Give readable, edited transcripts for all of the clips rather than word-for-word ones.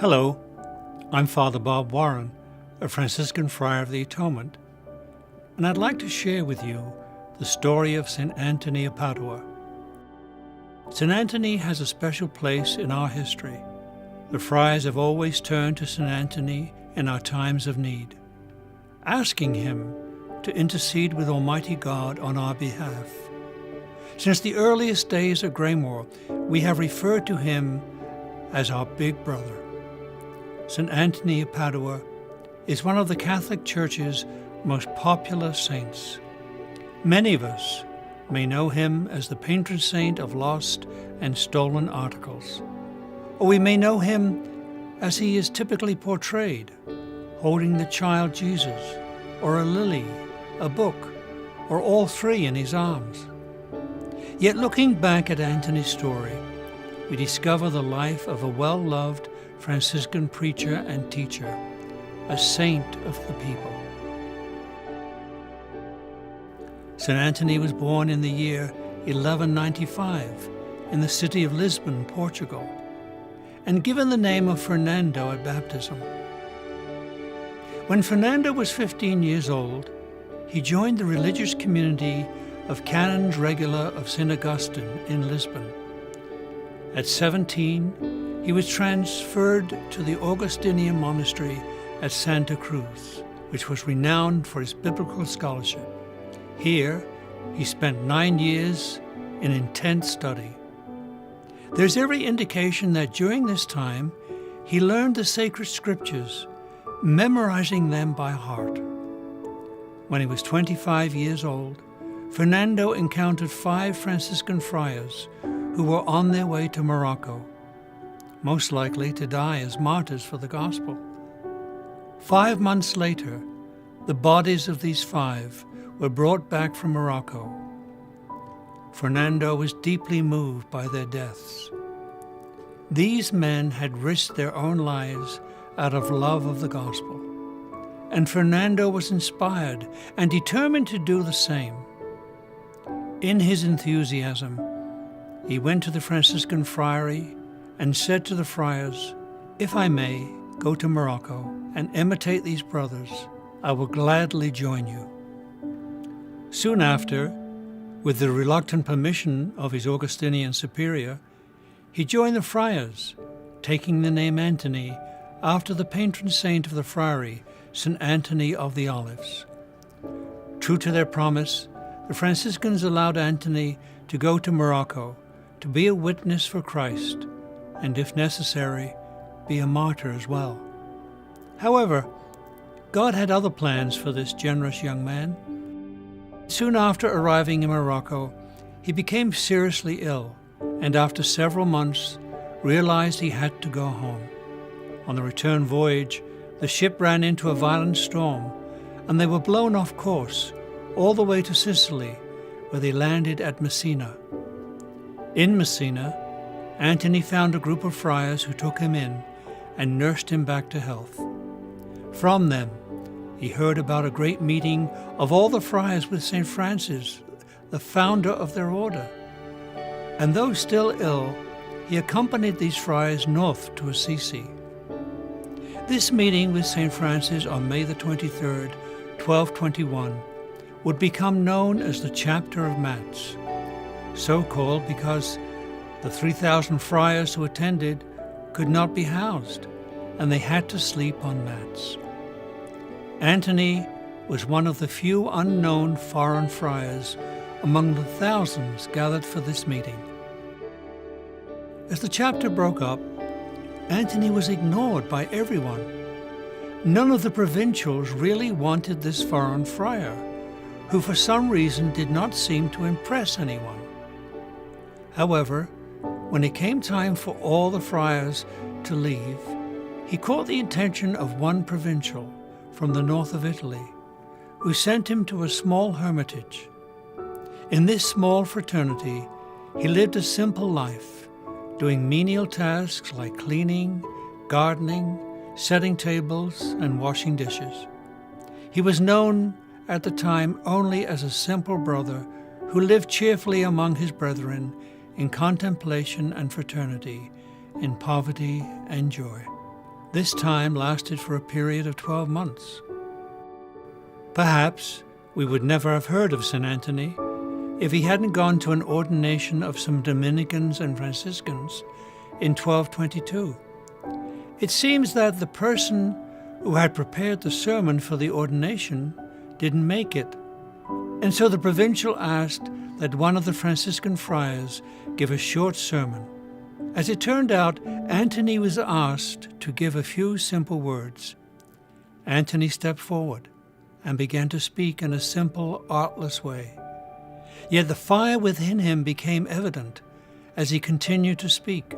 Hello, I'm Father Bob Warren, a Franciscan Friar of the Atonement, and I'd like to share with you the story of St. Anthony of Padua. St. Anthony has a special place in our history. The friars have always turned to St. Anthony in our times of need, asking him to intercede with Almighty God on our behalf. Since the earliest days of Greymoor, we have referred to him as our big brother. St. Anthony of Padua is one of the Catholic Church's most popular saints. Many of us may know him as the patron saint of lost and stolen articles, or we may know him as he is typically portrayed, holding the child Jesus, or a lily, a book, or all three in his arms. Yet looking back at Anthony's story, we discover the life of a well-loved Franciscan preacher and teacher, a saint of the people. St. Anthony was born in the year 1195 in the city of Lisbon, Portugal, and given the name of Fernando at baptism. When Fernando was 15 years old, he joined the religious community of Canons Regular of St. Augustine in Lisbon. At 17, he was transferred to the Augustinian monastery at Santa Cruz, which was renowned for its biblical scholarship. Here, he spent 9 years in intense study. There's every indication that during this time, he learned the sacred scriptures, memorizing them by heart. When he was 25 years old, Fernando encountered 5 Franciscan friars who were on their way to Morocco, most likely to die as martyrs for the gospel. 5 months later, the bodies of these 5 were brought back from Morocco. Fernando was deeply moved by their deaths. These men had risked their own lives out of love of the gospel, and Fernando was inspired and determined to do the same. In his enthusiasm, he went to the Franciscan friary and said to the friars, "If I may go to Morocco and imitate these brothers, I will gladly join you." Soon after, with the reluctant permission of his Augustinian superior, he joined the friars, taking the name Anthony after the patron saint of the friary, St. Anthony of the Olives. True to their promise, the Franciscans allowed Anthony to go to Morocco to be a witness for Christ, and if necessary, be a martyr as well. However, God had other plans for this generous young man. Soon after arriving in Morocco, he became seriously ill, and after several months, realized he had to go home. On the return voyage, the ship ran into a violent storm, and they were blown off course all the way to Sicily, where they landed at Messina. In Messina, Anthony found a group of friars who took him in and nursed him back to health. From them, he heard about a great meeting of all the friars with St. Francis, the founder of their order. And though still ill, he accompanied these friars north to Assisi. This meeting with St. Francis on May the 23rd, 1221, would become known as the Chapter of Mats, so called because the 3,000 friars who attended could not be housed, and they had to sleep on mats. Anthony was one of the few unknown foreign friars among the thousands gathered for this meeting. As the chapter broke up, Anthony was ignored by everyone. None of the provincials really wanted this foreign friar, who for some reason did not seem to impress anyone. However, when it came time for all the friars to leave, he caught the attention of one provincial from the north of Italy, who sent him to a small hermitage. In this small fraternity, he lived a simple life, doing menial tasks like cleaning, gardening, setting tables, and washing dishes. He was known at the time only as a simple brother who lived cheerfully among his brethren in contemplation and fraternity, in poverty and joy. This time lasted for a period of 12 months. Perhaps we would never have heard of St. Anthony if he hadn't gone to an ordination of some Dominicans and Franciscans in 1222. It seems that the person who had prepared the sermon for the ordination didn't make it, and so the provincial asked that one of the Franciscan friars give a short sermon. As it turned out, Anthony was asked to give a few simple words. Anthony stepped forward and began to speak in a simple, artless way. Yet the fire within him became evident as he continued to speak.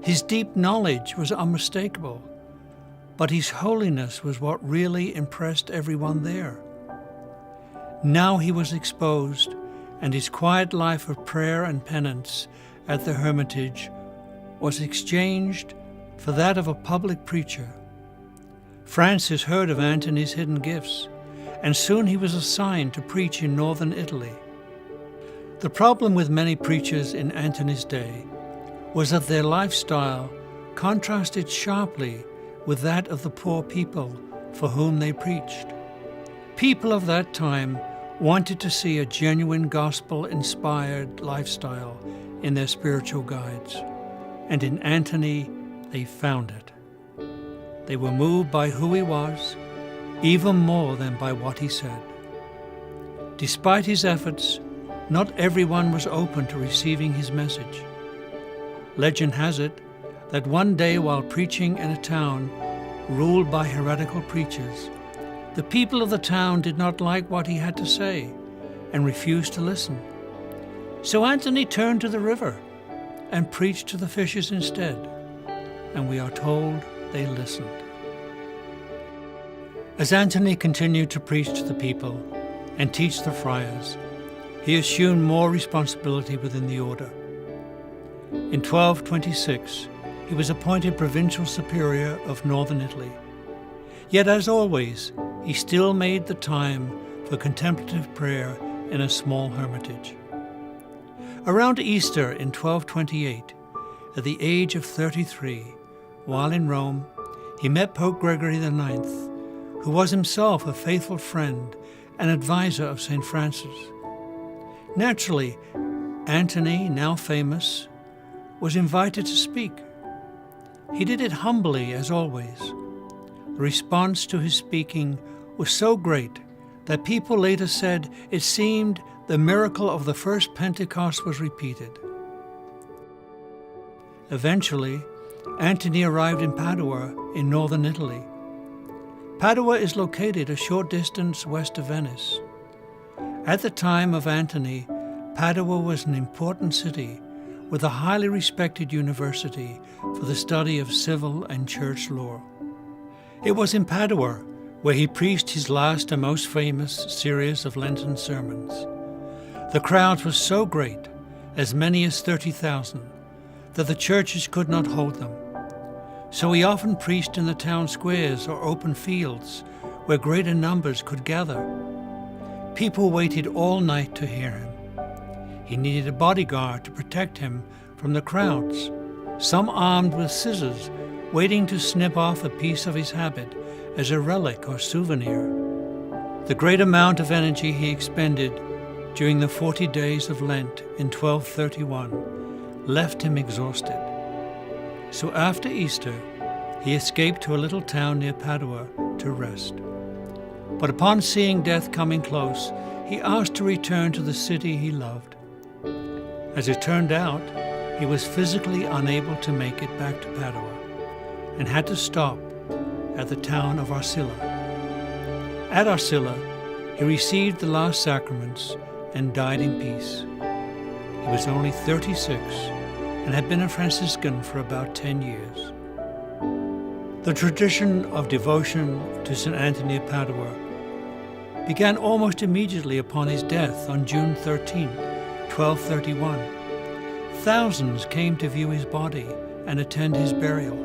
His deep knowledge was unmistakable, but his holiness was what really impressed everyone there. Now he was exposed, and his quiet life of prayer and penance at the Hermitage was exchanged for that of a public preacher. Francis heard of Antony's hidden gifts, and soon he was assigned to preach in northern Italy. The problem with many preachers in Antony's day was that their lifestyle contrasted sharply with that of the poor people for whom they preached. People of that time wanted to see a genuine gospel-inspired lifestyle in their spiritual guides, and in Antony they found it. They were moved by who he was, even more than by what he said. Despite his efforts, not everyone was open to receiving his message. Legend has it that one day while preaching in a town ruled by heretical preachers, the people of the town did not like what he had to say and refused to listen. So Anthony turned to the river and preached to the fishes instead, and we are told they listened. As Anthony continued to preach to the people and teach the friars, he assumed more responsibility within the order. In 1226, he was appointed provincial superior of northern Italy. Yet, as always, he still made the time for contemplative prayer in a small hermitage. Around Easter in 1228, at the age of 33, while in Rome, he met Pope Gregory IX, who was himself a faithful friend and advisor of St. Francis. Naturally, Anthony, now famous, was invited to speak. He did it humbly, as always. The response to his speaking was so great that people later said it seemed the miracle of the first Pentecost was repeated. Eventually, Anthony arrived in Padua in northern Italy. Padua is located a short distance west of Venice. At the time of Anthony, Padua was an important city with a highly respected university for the study of civil and church law. It was in Padua where he preached his last and most famous series of Lenten sermons. The crowds were so great, as many as 30,000, that the churches could not hold them. So he often preached in the town squares or open fields where greater numbers could gather. People waited all night to hear him. He needed a bodyguard to protect him from the crowds, some armed with scissors, waiting to snip off a piece of his habit as a relic or souvenir. The great amount of energy he expended during the 40 days of Lent in 1231 left him exhausted. So after Easter, he escaped to a little town near Padua to rest. But upon seeing death coming close, he asked to return to the city he loved. As it turned out, he was physically unable to make it back to Padua and had to stop at the town of Arcilla. At Arcilla, he received the last sacraments and died in peace. He was only 36 and had been a Franciscan for about 10 years. The tradition of devotion to St. Anthony of Padua began almost immediately upon his death on June 13, 1231. Thousands came to view his body and attend his burial.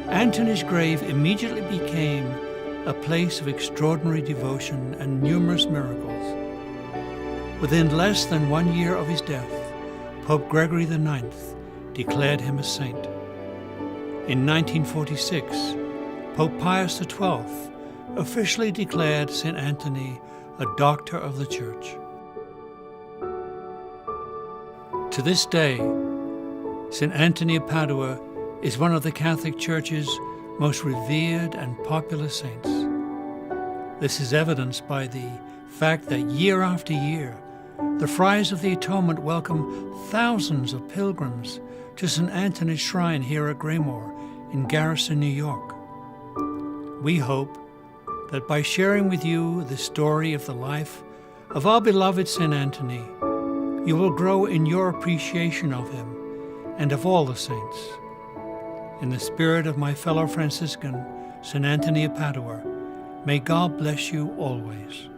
Anthony's grave immediately became a place of extraordinary devotion and numerous miracles. Within less than 1 year of his death, Pope Gregory IX declared him a saint. In 1946, Pope Pius XII officially declared St. Anthony a Doctor of the Church. To this day, St. Anthony of Padua is one of the Catholic Church's most revered and popular saints. This is evidenced by the fact that year after year, the Friars of the Atonement welcome thousands of pilgrims to St. Anthony's Shrine here at Graymoor in Garrison, New York. We hope that by sharing with you the story of the life of our beloved St. Anthony, you will grow in your appreciation of him and of all the saints. In the spirit of my fellow Franciscan, St. Anthony of Padua, may God bless you always.